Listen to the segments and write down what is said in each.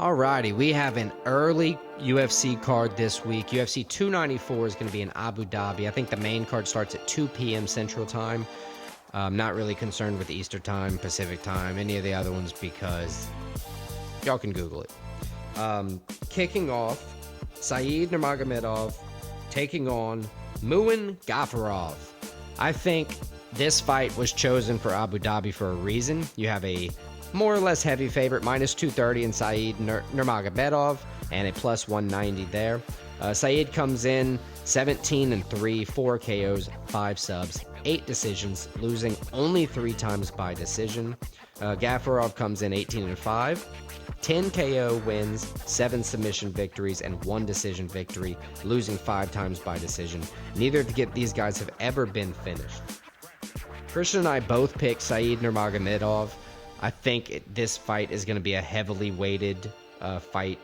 Alrighty, we have an early UFC card this week. UFC 294 is going to be in Abu Dhabi. I think the main card starts at 2 p.m. Central Time. I'm not really concerned with Eastern Time, Pacific Time, any of the other ones because y'all can Google it. Kicking off, Saeed Nurmagomedov taking on Muin Gafurov. I think this fight was chosen for Abu Dhabi for a reason. You have a more or less heavy favorite, minus 230 in Saeed Nurmagomedov, and a plus 190 there. Saeed comes in 17-3, 4 KOs, 5 subs, 8 decisions, losing only 3 times by decision. Gafurov comes in 18-5, 10 KO wins, 7 submission victories, and 1 decision victory, losing 5 times by decision. Neither of these guys have ever been finished. Christian and I both picked Saeed Nurmagomedov. I think this fight is going to be a heavily weighted fight,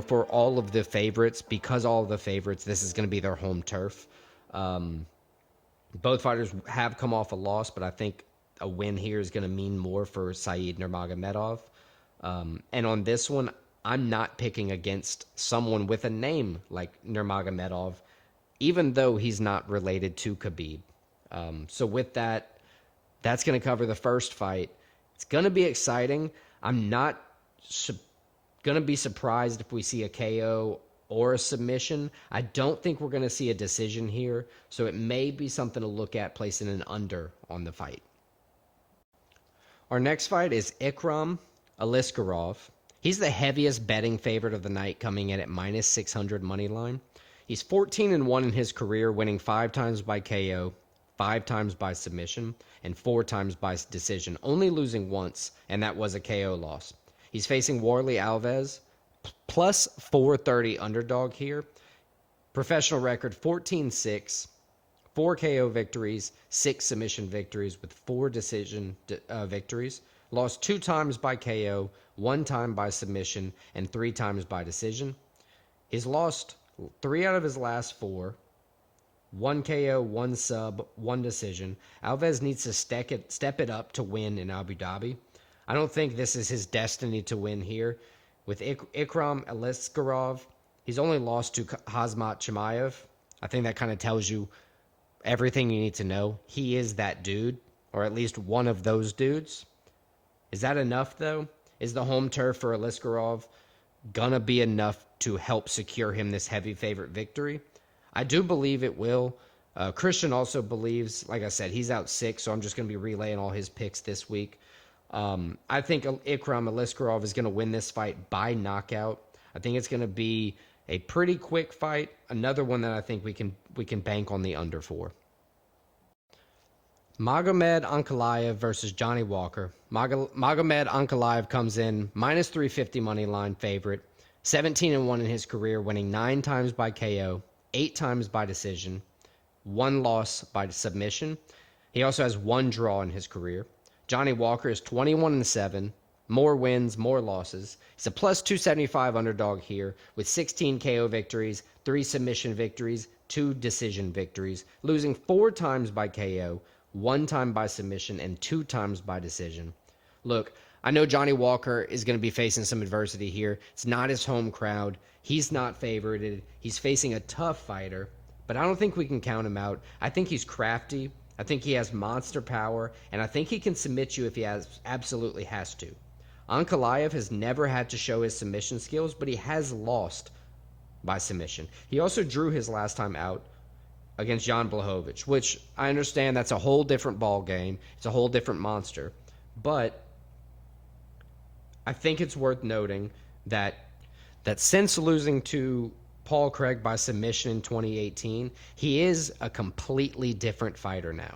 for all of the favorites. Because all of the favorites, this is going to be their home turf. Both fighters have come off a loss, but I think a win here is going to mean more for Saeed Nurmagomedov. And on this one, I'm not picking against someone with a name like Nurmagomedov, even though he's not related to Khabib. So with that, that's going to cover the first fight. It's going to be exciting. I'm not going to be surprised if we see a KO or a submission. I don't think we're going to see a decision here, so it may be something to look at placing an under on the fight. Our next fight is Ikram Aliskerov. He's the heaviest betting favorite of the night, coming in at minus 600 money line. He's 14-1 in his career, winning 5 times by KO, 5 times by submission, and 4 times by decision, only losing once, and that was a KO loss. He's facing Warley Alves, plus 430 underdog here. Professional record 14-6, 4 KO victories, 6 submission victories with 4 decision victories. Lost 2 times by KO, 1 time by submission, and 3 times by decision. He's lost 3 out of his last 4. 1 KO, 1 sub, 1 decision. Alves needs to step it up to win in Abu Dhabi. I don't think this is his destiny to win here. With Ikram Aliskerov, he's only lost to Khamzat Chimaev. I think that kind of tells you everything you need to know. He is that dude, or at least one of those dudes. Is that enough, though? Is the home turf for Aliskerov gonna be enough to help secure him this heavy favorite victory? I do believe it will. Christian also believes, like I said, he's out sick, so I'm just going to be relaying all his picks this week. I think Ikram Aliskerov is going to win this fight by knockout. I think it's going to be a pretty quick fight. Another one that I think we can bank on the under for. Magomed Ankalaev versus Johnny Walker. Magomed Ankalaev comes in minus 350 money line favorite, 17-1 in his career, winning 9 times by KO, 8 times by decision, 1 loss by submission. He also has 1 draw in his career. Johnny Walker is 21-7, more wins, more losses. He's a plus 275 underdog here with 16 KO victories, 3 submission victories, 2 decision victories, losing 4 times by KO, 1 time by submission, and 2 times by decision. Look, I know Johnny Walker is going to be facing some adversity here. It's not his home crowd. He's not favorited. He's facing a tough fighter, but I don't think we can count him out. I think he's crafty. I think he has monster power, and I think he can submit you if he absolutely has to. Ankalaev has never had to show his submission skills, but he has lost by submission. He also drew his last time out against Jan Blachowicz, which I understand that's a whole different ball game. It's a whole different monster, but I think it's worth noting that since losing to Paul Craig by submission in 2018, he is a completely different fighter now.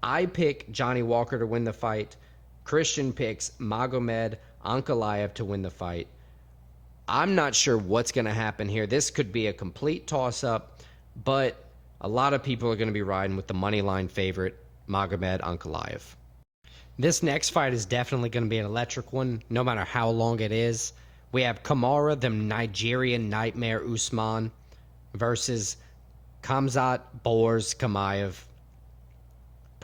I pick Johnny Walker to win the fight. Christian picks Magomed Ankalaev to win the fight. I'm not sure what's going to happen here. This could be a complete toss-up, but a lot of people are going to be riding with the moneyline favorite, Magomed Ankalaev. This next fight is definitely going to be an electric one, no matter how long it is. We have Kamara, the Nigerian Nightmare Usman, versus Khamzat Chimaev.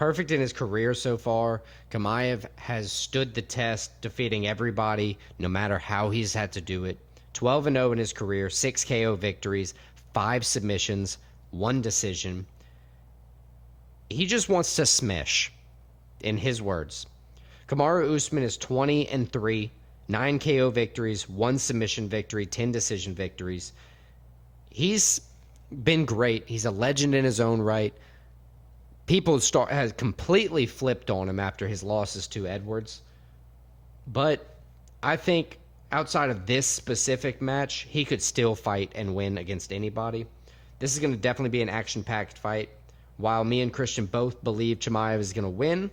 perfect in his career so far. Chimaev has stood the test, defeating everybody, no matter how he's had to do it. 12-0 in his career, 6 KO victories, 5 submissions, 1 decision. He just wants to smash, in his words. Kamaru Usman is 20-3, 9 KO victories, 1 submission victory, 10 decision victories. He's been great. He's a legend in his own right. People has completely flipped on him after his losses to Edwards. But I think outside of this specific match, he could still fight and win against anybody. This is going to definitely be an action-packed fight. While me and Christian both believe Chimaev is going to win,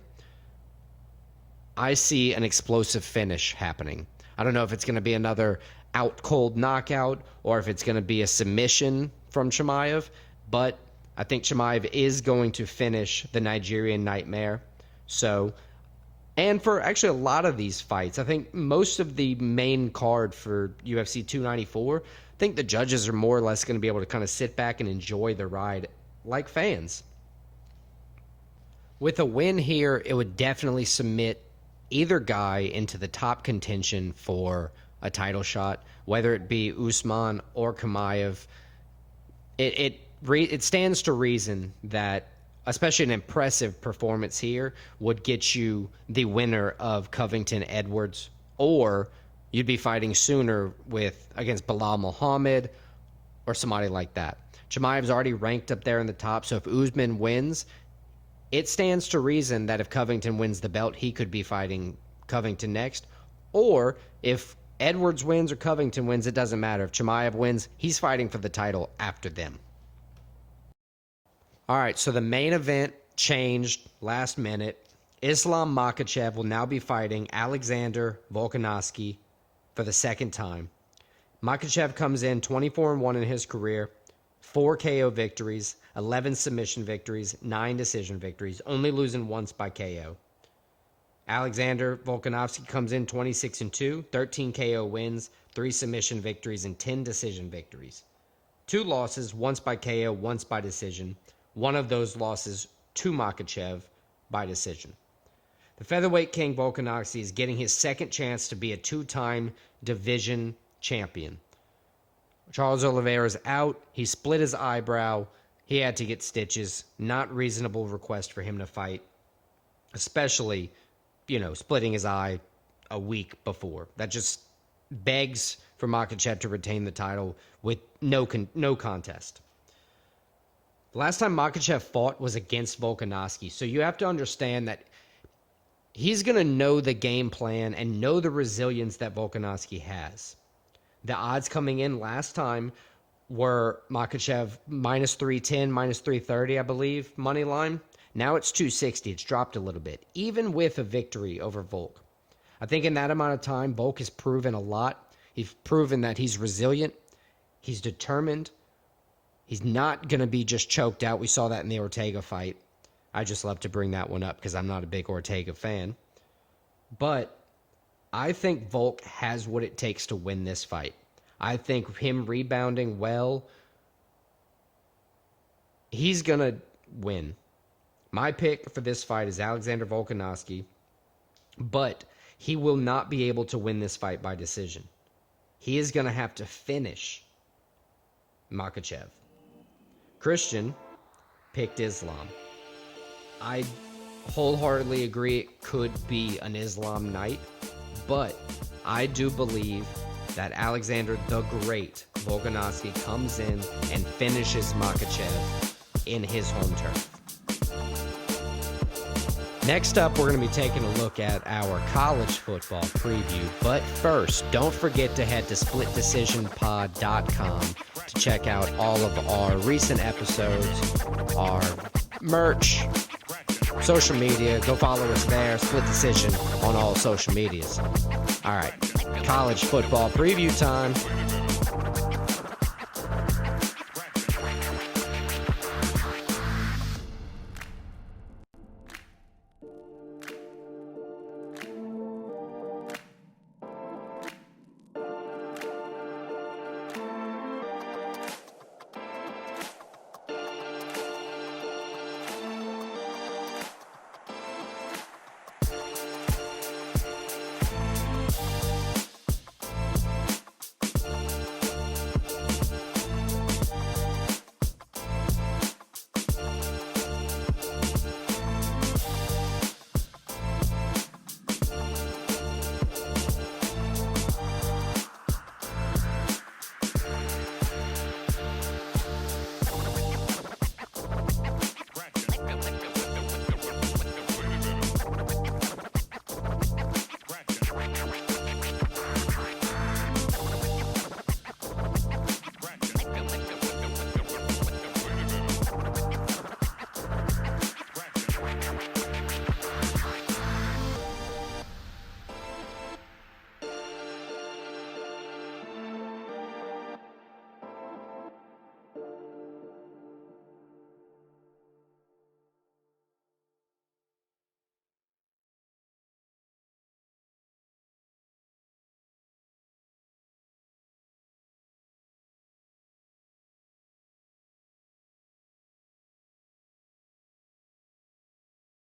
I see an explosive finish happening. I don't know if it's going to be another out-cold knockout or if it's going to be a submission from Chimaev, but I think Chimaev is going to finish the Nigerian Nightmare. So, and for actually a lot of these fights, I think most of the main card for UFC 294, I think the judges are more or less going to be able to kind of sit back and enjoy the ride like fans. With a win here, it would definitely submit either guy into the top contention for a title shot, whether it be Usman or Chimaev. It stands to reason that, especially an impressive performance here, would get you the winner of Covington-Edwards, or you'd be fighting sooner against Bilal Muhammad or somebody like that. Chimaev's already ranked up there in the top, so if Usman wins, it stands to reason that if Covington wins the belt, he could be fighting Covington next. Or if Edwards wins or Covington wins, it doesn't matter. If Chimaev wins, he's fighting for the title after them. All right, so the main event changed last minute. Islam Makhachev will now be fighting Alexander Volkanovski for the second time. Makhachev comes in 24-1 in his career, 4 KO victories, 11 submission victories, 9 decision victories, only losing once by KO. Alexander Volkanovski comes in 26-2, 13 KO wins, 3 submission victories, and 10 decision victories. 2 losses, once by KO, once by decision. One of those losses to Makhachev by decision. The featherweight king Volkanovski is getting his second chance to be a 2-time division champion. Charles Oliveira's out. He split his eyebrow. He had to get stitches. Not reasonable request for him to fight, especially, splitting his eye a week before. That just begs for Makhachev to retain the title with no contest. The last time Makhachev fought was against Volkanovski, so you have to understand that he's going to know the game plan and know the resilience that Volkanovski has. The odds coming in last time were Makhachev minus 310, minus 330, I believe, money line. Now it's 260. It's dropped a little bit, even with a victory over Volk. I think in that amount of time, Volk has proven a lot. He's proven that he's resilient. He's determined. He's not going to be just choked out. We saw that in the Ortega fight. I just love to bring that one up because I'm not a big Ortega fan. But I think Volk has what it takes to win this fight. I think him rebounding well, he's going to win. My pick for this fight is Alexander Volkanovski, but he will not be able to win this fight by decision. He is going to have to finish Makhachev. Christian picked Islam. I wholeheartedly agree it could be an Islam night, but I do believe that Alexander the Great Volkanovski comes in and finishes Makhachev in his home turf. Next up, we're going to be taking a look at our college football preview. But first, don't forget to head to splitdecisionpod.com to check out all of our recent episodes, our merch, social media. Go follow us there, Split Decision, on all social medias. All right, college football preview time.